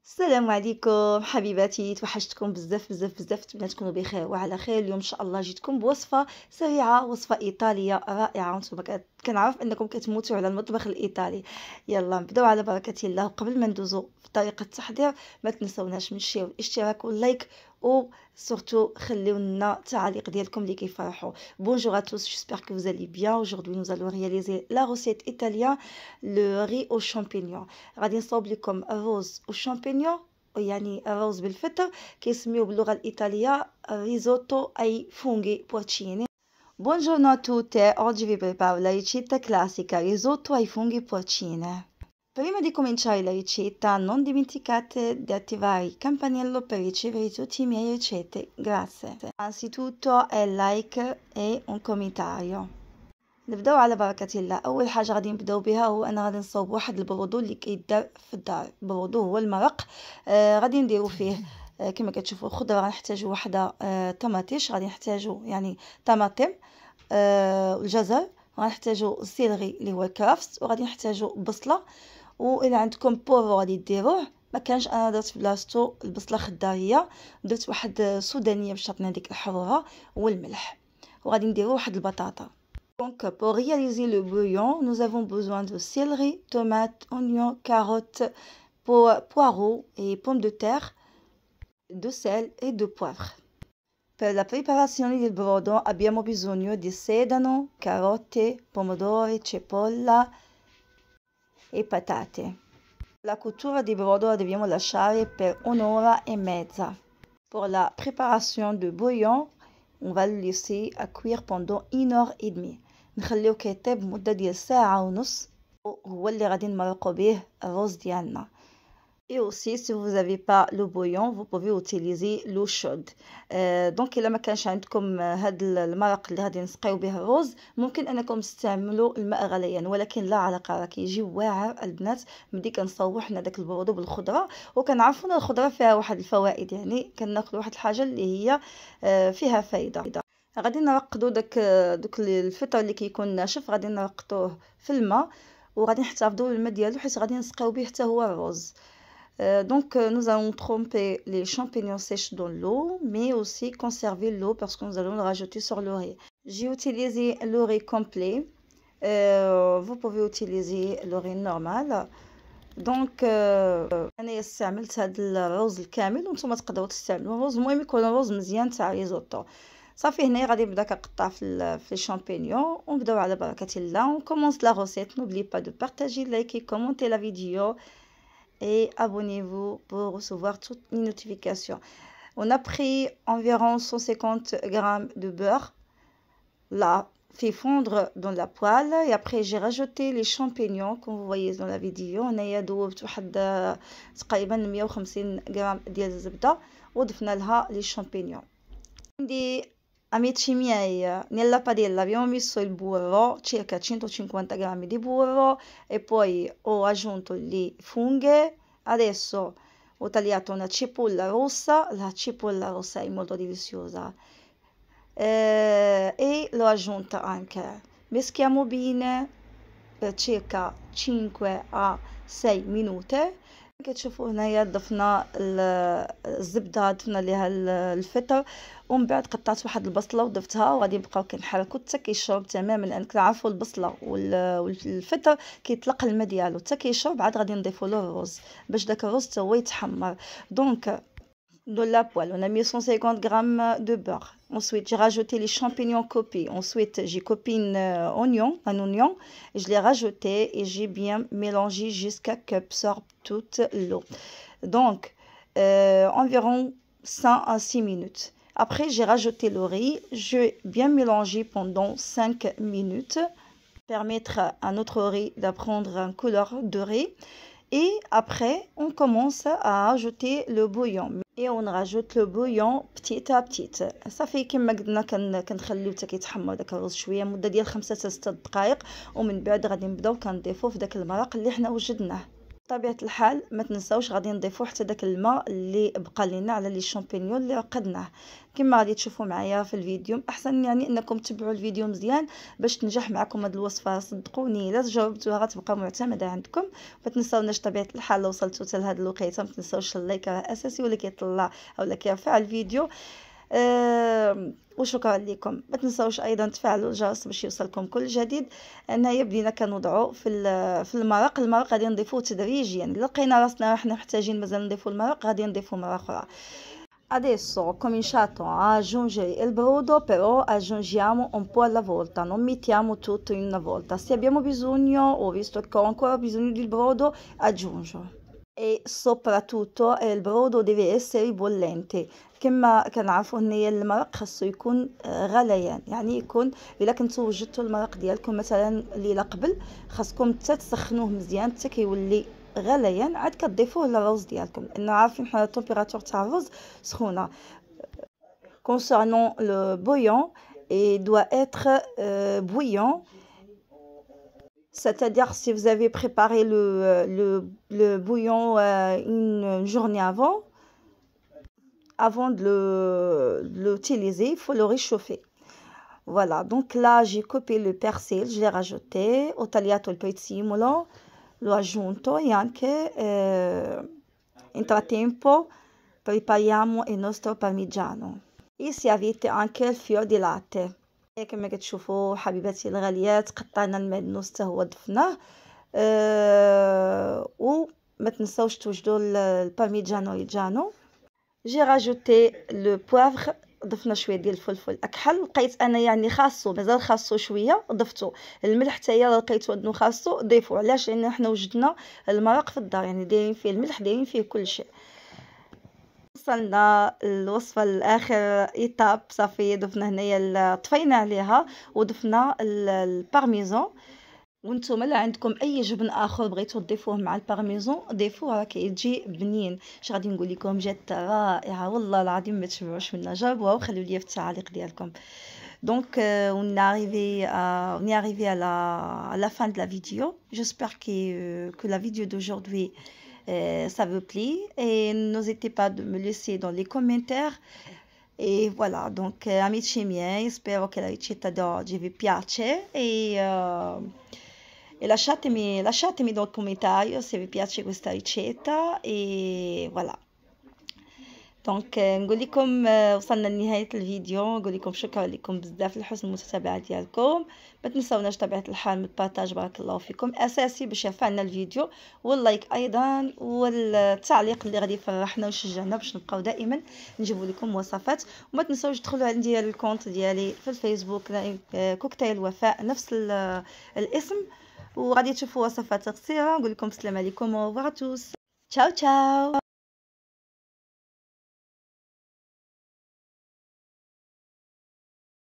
السلام عليكم حبيباتي، توحشتكم بزاف بزاف بزاف. نتمنى تكونوا بخير وعلى خير. اليوم ان شاء الله جيتكم بوصفه سريعه، وصفه ايطاليه رائعه. وانتم كنعرف انكم كتموتوا على المطبخ الايطالي. يلا نبداو على بركه الله. وقبل ما ندوزو في طريقه التحضير ما تنسوناش من الشير والاشتراك واللايك، و surtout خليو لنا تعاليق ديالكم اللي كيفرحوا. Bonjour à tous, j'espère que vous allez bien. Aujourd'hui nous allons réaliser la recette italienne, le riz aux champignons. غادي نصاوب لكم الرز والشامبينيون، يعني الرز بالفطر، كيسميوه باللغة الإيطالية ريزوتو أي فونغي بورتشيني. Buongiorno a tutte, oggi vi preparo la ricetta classica risotto ai funghi porcine. Prima di cominciare la ricetta non dimenticate di attivare il campanello per ricevere tutte le mie ricette, grazie. Anzitutto un like e un commentario. نبداو على بركة الله. اول حاجه غادي نبداو بها هو انا غادي نصاوب واحد البرودو اللي كيدار في الدار. البرودو هو المرق. غادي نديرو فيه كما كتشوفوا الخضره. غنحتاجو واحده طماطيش، غادي نحتاجو يعني طماطم، الجزر، غنحتاجو السيلري اللي هو الكرافس، وغادي نحتاجو بصله. والى عندكم بورو غادي ديروه، ما كانش انا درت في بلاصتو البصله خضاريه، درت واحد سودانيه باش تعطينا ديك الحروره، والملح. وغادي نديرو واحد البطاطا. Donc, pour réaliser le bouillon, nous avons besoin de céleri, tomates, oignons, carottes, poireaux et pommes de terre, de sel et de poivre. Per la preparazione del brodo abbiamo bisogno di sedano, carote, pomodori, cipolla e patate. La cottura di brodo la dobbiamo lasciare per un'ora e mezza. Pour la préparation du bouillon, on va le laisser à cuire pendant 1 heure et demie. نخليوه كيطيب مده ديال ساعه ونص، هو اللي غادي نمرقوا به الرز ديالنا. Et aussi si vous n'avez pas le bouillon, vous pouvez utiliser l'eau chaude. دونك الا ما كانش عندكم هاد المرق اللي غادي نسقيو به الرز، ممكن انكم تستعملوا الماء غليان، ولكن لا علاقه، راه كيجي واعر البنات ملي كنصاوبوا حنا داك البرودو بالخضره. وكنعرفوا ان الخضره فيها واحد الفوائد، يعني كناكلوا واحد الحاجه اللي هي فيها فايده. غادي نرقدوا دوك الفطر اللي كيكون ناشف، غادي نرقدوه في الماء، وغادي نحتفظوا بالماء ديالو حيت غادي نسقيو به حتى هو الرز. Donc nous allons tremper les champignons sèches dans l'eau, mais aussi conserver l'eau parce que nous allons le rajouter sur le riz. J'ai utilisé le riz complet. Vous pouvez utiliser le riz normal. دونك انا استعملت هذا الرز الكامل، وانتم تقدروا تستعملوا الرز، المهم يكون الرز مزيان تاع ريزوتو. صافي هنا غادي نبدا كنقطع في الشامبينيون، ونبداو على بركه الله. On commence la recette. N'oubliez pas de partager, liker, commenter la vidéo et abonnez-vous pour recevoir toutes les notifications. On a pris environ 150 grammes de beurre, là fait fondre dans la poêle, et après j'ai rajouté les champignons comme vous voyez dans la vidéo. هنايا دوبت واحد تقريبا 150 غرام ديال الزبده وضفنا لها لي champignons. Quindi amici miei, nella padella abbiamo messo il burro, circa 150 grammi di burro, e poi ho aggiunto le funghe. Adesso ho tagliato una cipolla rossa, la cipolla rossa è molto deliziosa, e l'ho aggiunta anche. Meschiamo bene per circa 5 a 6 minuti. كتشوفوا هنايا ضفنا الزبده، ضفنا ليها الفطر، ومن بعد قطعت واحد البصله وضفتها، وغادي نبقاو كنحركو حتى كيشرب تماما، لان كنعرفوا البصله والفطر كيطلق الماء ديالو حتى كيشرب. عاد غادي نضيفوا له الرز باش داك الرز حتى هو يتحمر. دونك dans la poêle, on a mis 150 grammes de beurre. Ensuite, j'ai rajouté les champignons coupés. Ensuite, j'ai coupé un oignon. Je l'ai rajouté et j'ai bien mélangé jusqu'à ce qu'absorbe toute l'eau. Donc, environ 5 à 6 minutes. Après, j'ai rajouté le riz. J'ai bien mélangé pendant 5 minutes. Permettre à notre riz d'apprendre une couleur de riz. Et après, on commence à ajouter le bouillon. Et on rajoute le bouillon petit à petit. صافي كما قلنا كنخليو حتى كيتحمر داك الرز شويه مده ديال 5 حتى 6 دقائق، ومن بعد غادي نبداو كنضيفوه في داك المرق اللي حنا وجدناه. بطبيعة الحال ما تنساوش غادي نضيفوا حتى داك الماء اللي بقى لنا على لي شامبينيون اللي عقدناه. كما غادي تشوفوا معايا في الفيديو، احسن يعني انكم تتبعوا الفيديو مزيان باش تنجح معكم هاد الوصفه. صدقوني الا جاوبتوها غتبقى معتمده عندكم. ما تنساوناش طبيعه الحال لو وصلتوا حتى لهاد الوقيته ما تنساوش اللايك، راه اساسي ولا كيطلع اولا كيرفع الفيديو. وشكرا لكم. ما تنساوش ايضا تفعلوا الجرس باش يوصلكم كل جديد. هنايا بدينا كنوضعوا في المرق غادي نضيفوه تدريجيا. يعني لقينا راسنا حنا محتاجين مازال نضيفوا المرق غادي نضيفوا مره اخرى. Adesso ho cominciato a aggiungere il brodo, però aggiungiamo un po' alla volta, non mettiamo tutto in una volta. Se abbiamo bisogno, ho visto che ho ancora bisogno di brodo, aggiungo. E soprattutto il brodo deve essere bollente. كما كنعرفوا هنايا المرق خاصو يكون غليان، يعني يكون الا كنتو وجدتوا المرق ديالكم مثلا ليله قبل خاصكم حتى تسخنوه مزيان حتى كيولي غليان، عاد كتضيفوه للرز ديالكم لان عارفين حنا التمبيراتور تاع الرز سخونه. concernant le bouillon, il doit être bouillant. C'est-à-dire si vous avez préparé le bouillon une journée avant de l'utiliser, il faut le réchauffer. Voilà, donc là j'ai coupé le persil, je l'ai rajouté, ho tagliato il prezzemolo, l'ho aggiunto e anche intratempo prepariamo il nostro parmigiano. E se avete anche il fior di latte. كما كتشوفوا حبيباتي الغاليات قطعنا المعدنوس حتى هو ضفناه. وما تنساوش توجدوا البارميجانو ريجانو. جي راجوتي لو بوافغ، ضفنا شويه ديال الفلفل اكحل، لقيت انا يعني خاصو مازال خاصو شويه ضفتو. الملح حتى هي لقيت انه خاصو ضيفوا. علاش؟ لان حنا وجدنا المرق في الدار، يعني دايرين فيه الملح دايرين فيه كل شيء. وصلنا الوصفه الاخر ايتاب صافي. ضفنا هنايا طفينا عليها وضفنا البارميزون. وانتم لا عندكم اي جبن اخر بغيتو تضيفوه مع البارميزون ضيفوه، راه كيجي بنين. اش غادي نقول لكم، جات رائعه والله العظيم ما تشبعوش منها. جربوها وخليو لي في التعاليق ديالكم. Donc on est arrivé à la fin de la vidéo. J'espère que la vidéo d'aujourd'hui ça vous plaît et n'hésitez pas de me laisser dans les commentaires. E voilà, donc amici miei, spero che la ricetta di oggi vi piace e lasciatemi nel commentario se vi piace questa ricetta. E voilà, دونك نقول لكم وصلنا لنهايه الفيديو. نقول لكم شكرا لكم بزاف لحسن المتابعه ديالكم. ما تنساوناش طبيعه الحال من البارطاج، بارك الله فيكم، اساسي باش يرفعنا الفيديو، واللايك ايضا والتعليق اللي غادي يفرحنا ويشجعنا باش نبقاو دائما نجيبوا لكم وصفات. وما تنساوش تدخلوا عندي الكونت ديالي في الفيسبوك كوكتيل وفاء نفس الاسم، وغادي تشوفوا وصفات قصيره. نقول لكم السلام عليكم و توس. تشاو تشاو.